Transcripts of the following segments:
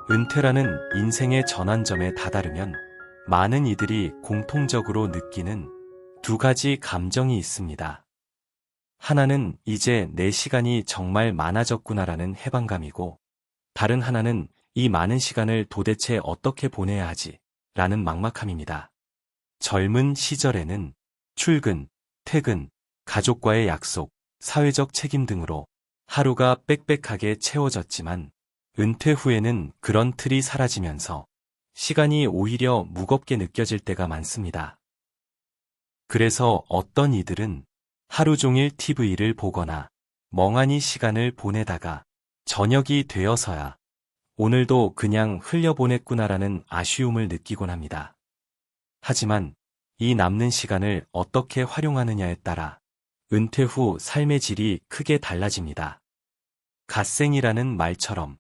은퇴라는 인생의 전환점에 다다르면 많은 이들이 공통적으로 느끼는 두 가지 감정이 있습니다. 하나는 이제 내 시간이 정말 많아졌구나라는 해방감이고, 다른 하나는 이 많은 시간을 도대체 어떻게 보내야 하지? 라는 막막함입니다. 젊은 시절에는 출근, 퇴근, 가족과의 약속, 사회적 책임 등으로 하루가 빽빽하게 채워졌지만, 은퇴 후에는 그런 틀이 사라지면서 시간이 오히려 무겁게 느껴질 때가 많습니다. 그래서 어떤 이들은 하루 종일 TV를 보거나 멍하니 시간을 보내다가 저녁이 되어서야 오늘도 그냥 흘려보냈구나라는 아쉬움을 느끼곤 합니다. 하지만 이 남는 시간을 어떻게 활용하느냐에 따라 은퇴 후 삶의 질이 크게 달라집니다. 갓생이라는 말처럼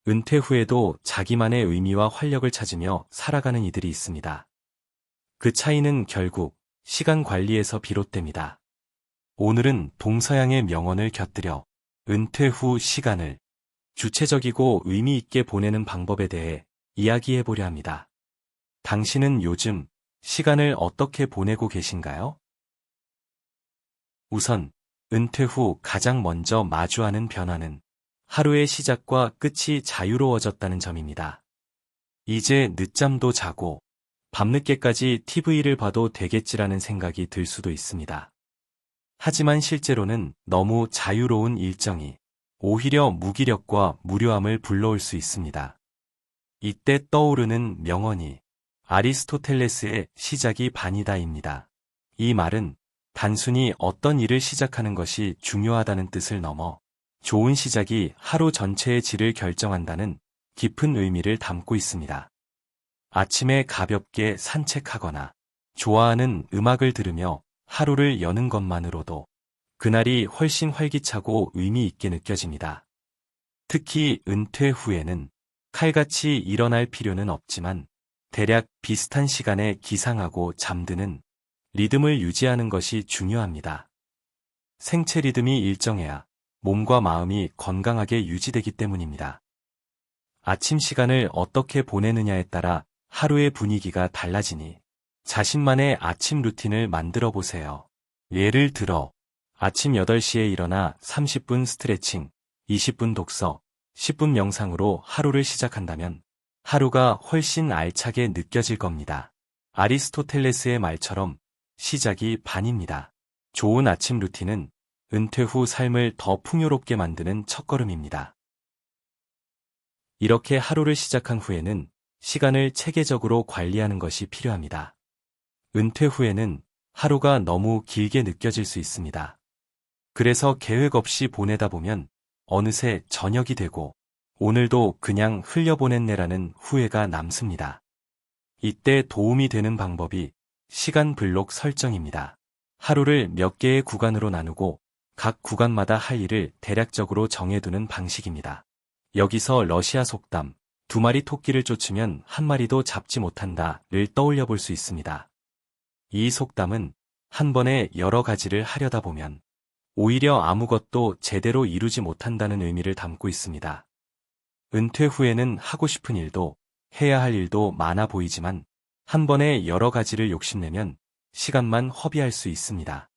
은퇴 후에도 자기만의 의미와 활력을 찾으며 살아가는 이들이 있습니다. 그 차이는 결국 시간 관리에서 비롯됩니다. 오늘은 동서양의 명언을 곁들여 은퇴 후 시간을 주체적이고 의미 있게 보내는 방법에 대해 이야기해 보려 합니다. 당신은 요즘 시간을 어떻게 보내고 계신가요? 우선 은퇴 후 가장 먼저 마주하는 변화는 하루의 시작과 끝이 자유로워졌다는 점입니다. 이제 늦잠도 자고 밤늦게까지 TV를 봐도 되겠지라는 생각이 들 수도 있습니다. 하지만 실제로는 너무 자유로운 일정이 오히려 무기력과 무료함을 불러올 수 있습니다. 이때 떠오르는 명언이 아리스토텔레스의 시작이 반이다입니다. 이 말은 단순히 어떤 일을 시작하는 것이 중요하다는 뜻을 넘어 좋은 시작이 하루 전체의 질을 결정한다는 깊은 의미를 담고 있습니다. 아침에 가볍게 산책하거나 좋아하는 음악을 들으며 하루를 여는 것만으로도 그날이 훨씬 활기차고 의미 있게 느껴집니다. 특히 은퇴 후에는 칼같이 일어날 필요는 없지만 대략 비슷한 시간에 기상하고 잠드는 리듬을 유지하는 것이 중요합니다. 생체 리듬이 일정해야 몸과 마음이 건강하게 유지되기 때문입니다. 아침 시간을 어떻게 보내느냐에 따라 하루의 분위기가 달라지니 자신만의 아침 루틴을 만들어 보세요. 예를 들어 아침 8시에 일어나 30분 스트레칭, 20분 독서, 10분 명상으로 하루를 시작한다면 하루가 훨씬 알차게 느껴질 겁니다. 아리스토텔레스의 말처럼 시작이 반입니다. 좋은 아침 루틴은 은퇴 후 삶을 더 풍요롭게 만드는 첫걸음입니다. 이렇게 하루를 시작한 후에는 시간을 체계적으로 관리하는 것이 필요합니다. 은퇴 후에는 하루가 너무 길게 느껴질 수 있습니다. 그래서 계획 없이 보내다 보면 어느새 저녁이 되고 오늘도 그냥 흘려보냈네라는 후회가 남습니다. 이때 도움이 되는 방법이 시간 블록 설정입니다. 하루를 몇 개의 구간으로 나누고 각 구간마다 할 일을 대략적으로 정해두는 방식입니다. 여기서 러시아 속담, 2마리 토끼를 쫓으면 1마리도 잡지 못한다를 떠올려 볼 수 있습니다. 이 속담은 한 번에 여러 가지를 하려다 보면 오히려 아무것도 제대로 이루지 못한다는 의미를 담고 있습니다. 은퇴 후에는 하고 싶은 일도 해야 할 일도 많아 보이지만 한 번에 여러 가지를 욕심내면 시간만 허비할 수 있습니다.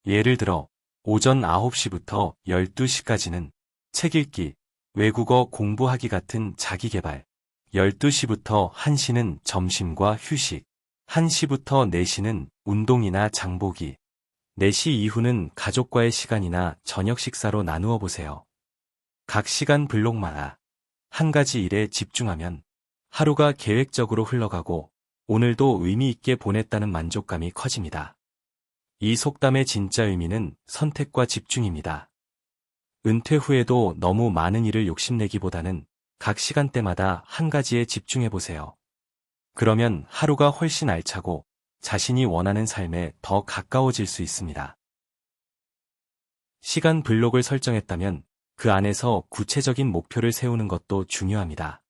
예를 들어 오전 9시부터 12시까지는 책 읽기, 외국어 공부하기 같은 자기계발, 12시부터 1시는 점심과 휴식, 1시부터 4시는 운동이나 장보기, 4시 이후는 가족과의 시간이나 저녁 식사로 나누어 보세요. 각 시간 블록마다 한 가지 일에 집중하면 하루가 계획적으로 흘러가고 오늘도 의미 있게 보냈다는 만족감이 커집니다. 이 속담의 진짜 의미는 선택과 집중입니다. 은퇴 후에도 너무 많은 일을 욕심내기보다는 각 시간대마다 한 가지에 집중해 보세요. 그러면 하루가 훨씬 알차고 자신이 원하는 삶에 더 가까워질 수 있습니다. 시간 블록을 설정했다면 그 안에서 구체적인 목표를 세우는 것도 중요합니다.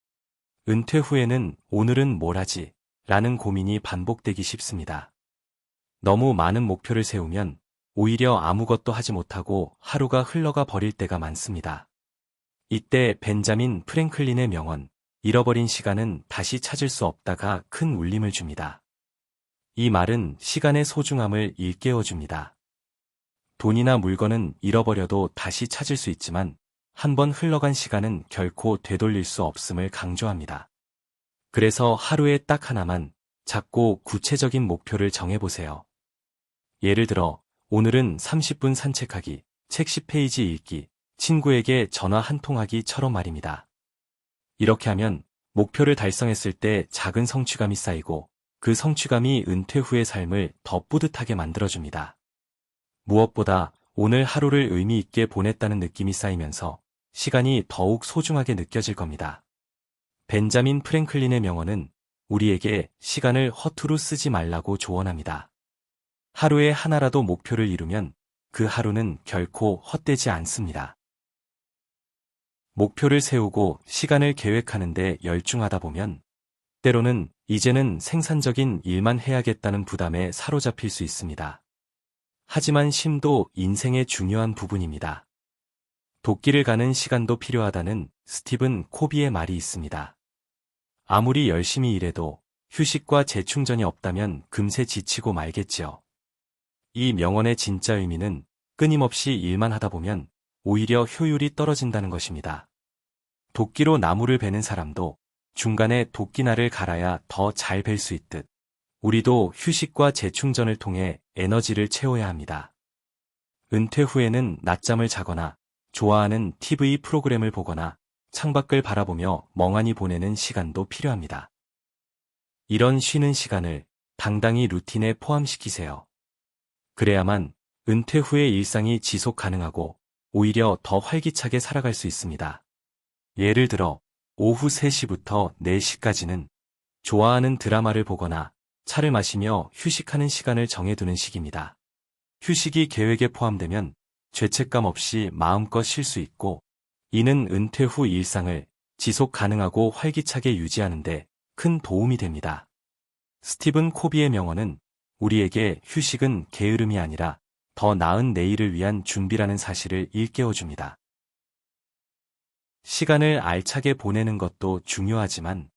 은퇴 후에는 오늘은 뭘 하지? 라는 고민이 반복되기 쉽습니다. 너무 많은 목표를 세우면 오히려 아무것도 하지 못하고 하루가 흘러가 버릴 때가 많습니다. 이때 벤자민 프랭클린의 명언, 잃어버린 시간은 다시 찾을 수 없다가 큰 울림을 줍니다. 이 말은 시간의 소중함을 일깨워 줍니다. 돈이나 물건은 잃어버려도 다시 찾을 수 있지만 한번 흘러간 시간은 결코 되돌릴 수 없음을 강조합니다. 그래서 하루에 딱 하나만 작고 구체적인 목표를 정해보세요. 예를 들어 오늘은 30분 산책하기, 책 10페이지 읽기, 친구에게 전화 한 통하기처럼 말입니다. 이렇게 하면 목표를 달성했을 때 작은 성취감이 쌓이고 그 성취감이 은퇴 후의 삶을 더 뿌듯하게 만들어줍니다. 무엇보다 오늘 하루를 의미 있게 보냈다는 느낌이 쌓이면서 시간이 더욱 소중하게 느껴질 겁니다. 벤자민 프랭클린의 명언은 우리에게 시간을 허투루 쓰지 말라고 조언합니다. 하루에 하나라도 목표를 이루면 그 하루는 결코 헛되지 않습니다. 목표를 세우고 시간을 계획하는데 열중하다 보면 때로는 이제는 생산적인 일만 해야겠다는 부담에 사로잡힐 수 있습니다. 하지만 쉼도 인생의 중요한 부분입니다. 도끼를 가는 시간도 필요하다는 스티븐 코비의 말이 있습니다. 아무리 열심히 일해도 휴식과 재충전이 없다면 금세 지치고 말겠지요. 이 명언의 진짜 의미는 끊임없이 일만 하다 보면 오히려 효율이 떨어진다는 것입니다. 도끼로 나무를 베는 사람도 중간에 도끼날을 갈아야 더 잘 벨 수 있듯 우리도 휴식과 재충전을 통해 에너지를 채워야 합니다. 은퇴 후에는 낮잠을 자거나 좋아하는 TV 프로그램을 보거나 창밖을 바라보며 멍하니 보내는 시간도 필요합니다. 이런 쉬는 시간을 당당히 루틴에 포함시키세요. 그래야만 은퇴 후의 일상이 지속 가능하고 오히려 더 활기차게 살아갈 수 있습니다. 예를 들어 오후 3시부터 4시까지는 좋아하는 드라마를 보거나 차를 마시며 휴식하는 시간을 정해두는 식입니다. 휴식이 계획에 포함되면 죄책감 없이 마음껏 쉴 수 있고 이는 은퇴 후 일상을 지속 가능하고 활기차게 유지하는 데 큰 도움이 됩니다. 스티븐 코비의 명언은 우리에게 휴식은 게으름이 아니라 더 나은 내일을 위한 준비라는 사실을 일깨워줍니다. 시간을 알차게 보내는 것도 중요하지만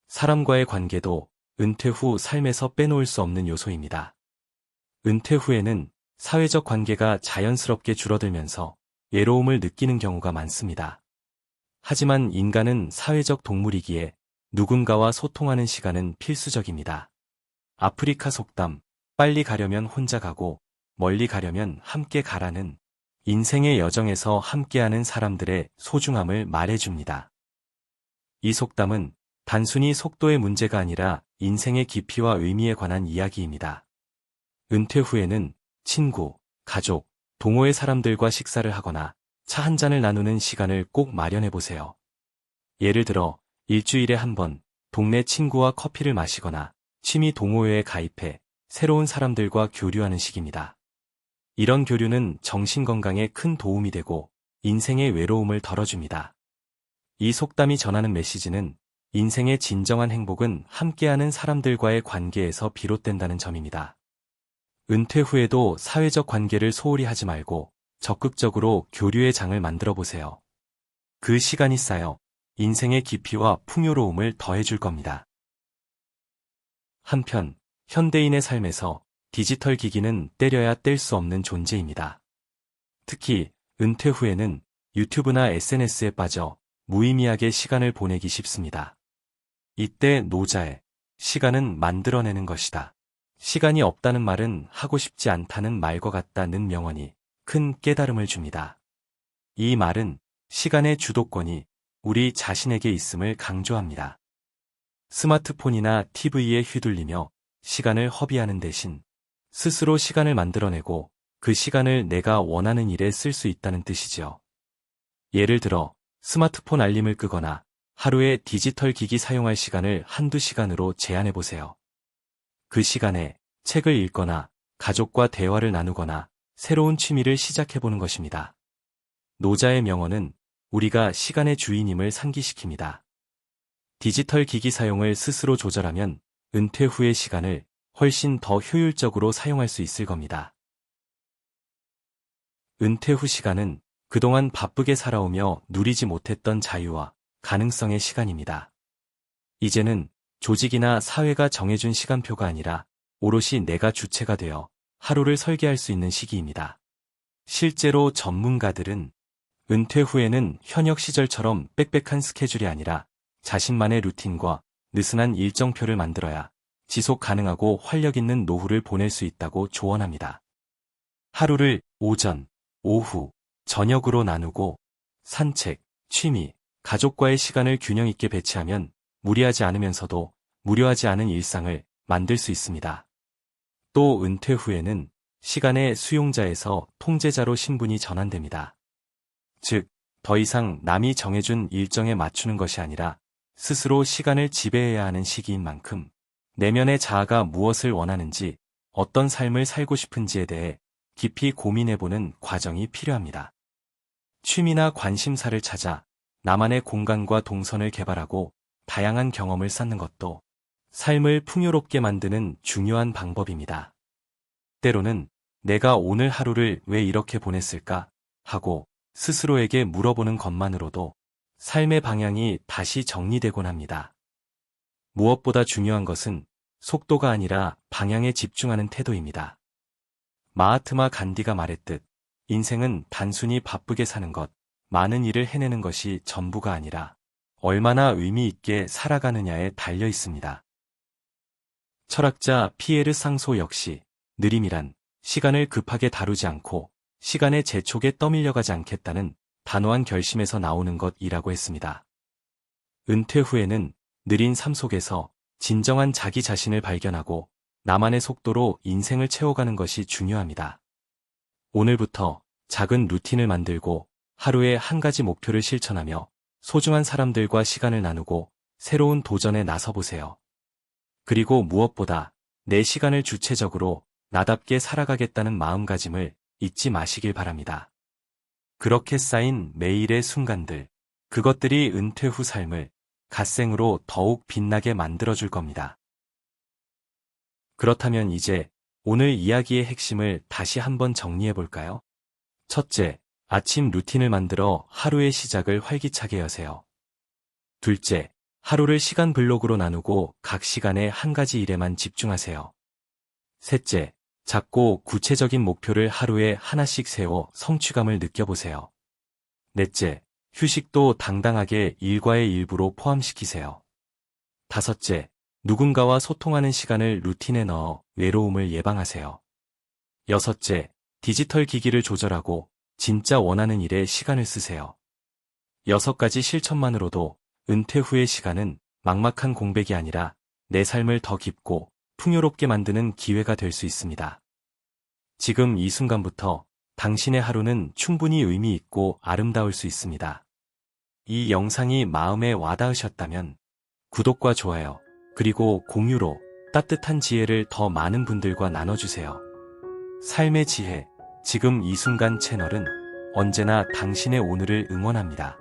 사람과의 관계도 은퇴 후 삶에서 빼놓을 수 없는 요소입니다. 은퇴 후에는 사회적 관계가 자연스럽게 줄어들면서 외로움을 느끼는 경우가 많습니다. 하지만 인간은 사회적 동물이기에 누군가와 소통하는 시간은 필수적입니다. 아프리카 속담, 빨리 가려면 혼자 가고 멀리 가려면 함께 가라는 인생의 여정에서 함께하는 사람들의 소중함을 말해줍니다. 이 속담은 단순히 속도의 문제가 아니라 인생의 깊이와 의미에 관한 이야기입니다. 은퇴 후에는 친구, 가족, 동호회 사람들과 식사를 하거나 차 한 잔을 나누는 시간을 꼭 마련해보세요. 예를 들어 일주일에 한 번 동네 친구와 커피를 마시거나 취미 동호회에 가입해 새로운 사람들과 교류하는 식입니다. 이런 교류는 정신건강에 큰 도움이 되고 인생의 외로움을 덜어줍니다. 이 속담이 전하는 메시지는 인생의 진정한 행복은 함께하는 사람들과의 관계에서 비롯된다는 점입니다. 은퇴 후에도 사회적 관계를 소홀히 하지 말고 적극적으로 교류의 장을 만들어 보세요. 그 시간이 쌓여 인생의 깊이와 풍요로움을 더해줄 겁니다. 한편 현대인의 삶에서 디지털 기기는 때려야 뗄 수 없는 존재입니다. 특히 은퇴 후에는 유튜브나 SNS에 빠져 무의미하게 시간을 보내기 쉽습니다. 이때 노자의 시간은 만들어내는 것이다. 시간이 없다는 말은 하고 싶지 않다는 말과 같다는 명언이 큰 깨달음을 줍니다. 이 말은 시간의 주도권이 우리 자신에게 있음을 강조합니다. 스마트폰이나 TV에 휘둘리며 시간을 허비하는 대신 스스로 시간을 만들어내고 그 시간을 내가 원하는 일에 쓸 수 있다는 뜻이지요. 예를 들어 스마트폰 알림을 끄거나 하루에 디지털 기기 사용할 시간을 한두 시간으로 제한해보세요. 그 시간에 책을 읽거나 가족과 대화를 나누거나 새로운 취미를 시작해보는 것입니다. 노자의 명언은 우리가 시간의 주인임을 상기시킵니다. 디지털 기기 사용을 스스로 조절하면 은퇴 후의 시간을 훨씬 더 효율적으로 사용할 수 있을 겁니다. 은퇴 후 시간은 그동안 바쁘게 살아오며 누리지 못했던 자유와 가능성의 시간입니다. 이제는 조직이나 사회가 정해준 시간표가 아니라 오롯이 내가 주체가 되어 하루를 설계할 수 있는 시기입니다. 실제로 전문가들은 은퇴 후에는 현역 시절처럼 빽빽한 스케줄이 아니라 자신만의 루틴과 느슨한 일정표를 만들어야 지속 가능하고 활력 있는 노후를 보낼 수 있다고 조언합니다. 하루를 오전, 오후, 저녁으로 나누고 산책, 취미, 가족과의 시간을 균형 있게 배치하면 무리하지 않으면서도 무료하지 않은 일상을 만들 수 있습니다. 또 은퇴 후에는 시간의 수용자에서 통제자로 신분이 전환됩니다. 즉, 더 이상 남이 정해준 일정에 맞추는 것이 아니라 스스로 시간을 지배해야 하는 시기인 만큼 내면의 자아가 무엇을 원하는지, 어떤 삶을 살고 싶은지에 대해 깊이 고민해보는 과정이 필요합니다. 취미나 관심사를 찾아 나만의 공간과 동선을 개발하고 다양한 경험을 쌓는 것도 삶을 풍요롭게 만드는 중요한 방법입니다. 때로는 내가 오늘 하루를 왜 이렇게 보냈을까 하고 스스로에게 물어보는 것만으로도 삶의 방향이 다시 정리되곤 합니다. 무엇보다 중요한 것은 속도가 아니라 방향에 집중하는 태도입니다. 마하트마 간디가 말했듯 인생은 단순히 바쁘게 사는 것, 많은 일을 해내는 것이 전부가 아니라 얼마나 의미 있게 살아가느냐에 달려 있습니다. 철학자 피에르 상소 역시 느림이란 시간을 급하게 다루지 않고 시간의 재촉에 떠밀려가지 않겠다는 단호한 결심에서 나오는 것이라고 했습니다. 은퇴 후에는 느린 삶 속에서 진정한 자기 자신을 발견하고 나만의 속도로 인생을 채워가는 것이 중요합니다. 오늘부터 작은 루틴을 만들고 하루에 한 가지 목표를 실천하며 소중한 사람들과 시간을 나누고 새로운 도전에 나서보세요. 그리고 무엇보다 내 시간을 주체적으로 나답게 살아가겠다는 마음가짐을 잊지 마시길 바랍니다. 그렇게 쌓인 매일의 순간들, 그것들이 은퇴 후 삶을 갓생으로 더욱 빛나게 만들어줄 겁니다. 그렇다면 이제 오늘 이야기의 핵심을 다시 한번 정리해볼까요? 첫째, 아침 루틴을 만들어 하루의 시작을 활기차게 여세요. 둘째, 하루를 시간 블록으로 나누고 각 시간에 한 가지 일에만 집중하세요. 셋째, 작고 구체적인 목표를 하루에 하나씩 세워 성취감을 느껴보세요. 넷째, 휴식도 당당하게 일과의 일부로 포함시키세요. 다섯째, 누군가와 소통하는 시간을 루틴에 넣어 외로움을 예방하세요. 여섯째, 디지털 기기를 조절하고 진짜 원하는 일에 시간을 쓰세요. 6가지 실천만으로도 은퇴 후의 시간은 막막한 공백이 아니라 내 삶을 더 깊고 풍요롭게 만드는 기회가 될 수 있습니다. 지금 이 순간부터 당신의 하루는 충분히 의미 있고 아름다울 수 있습니다. 이 영상이 마음에 와닿으셨다면 구독과 좋아요, 그리고 공유로 따뜻한 지혜를 더 많은 분들과 나눠주세요. 삶의 지혜, 지금 이 순간 채널은 언제나 당신의 오늘을 응원합니다.